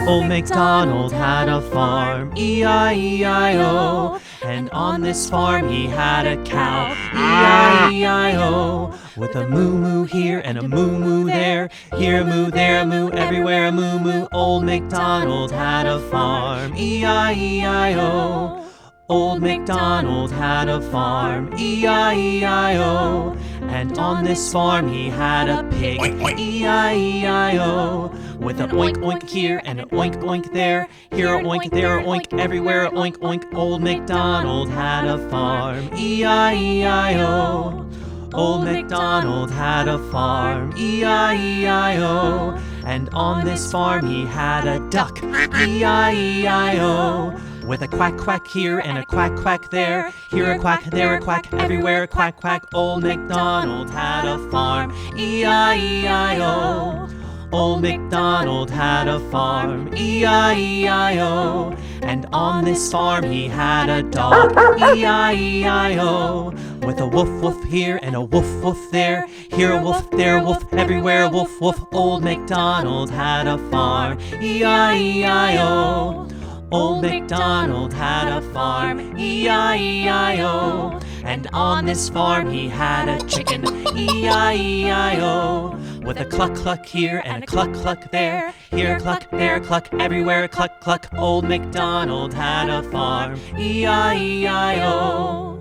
Old MacDonald had a farm, E-I-E-I-O. And on this farm he had a cow, E-I-E-I-O. With a moo-moo here and a moo-moo there, here a moo, there a moo, everywhere a moo-moo. Old MacDonald had a farm, E-I-E-I-O. Old MacDonald had a farm, E-I-E-I-O. And on this farm he had a pig, E-I-E-I-O. With an oink oink here and an oink oink there, here a oink, there a oink, everywhere a oink oink. Old MacDonald had a farm, E-I-E-I-O. Old MacDonald had a farm, E-I-E-I-O. And on this farm he had a duck, E-I-E-I-O. With a quack quack here and a quack quack there, here a quack, there a quack, everywhere a quack quack. Old MacDonald had a farm, E-I-E-I-O. Old MacDonald had a farm, E-I-E-I-O. And on this farm he had a dog, E-I-E-I-O. With a woof woof here and a woof woof there, here a woof, there a woof, everywhere a woof woof. Old MacDonald had a farm, E-I-E-I-O. Old MacDonald had a farm, E-I-E-I-O. And on this farm he had a chicken, E-I-E-I-O. With a cluck cluck here and a cluck cluck there, here a cluck, there a cluck, everywhere a cluck cluck. Old MacDonald had a farm, E-I-E-I-O.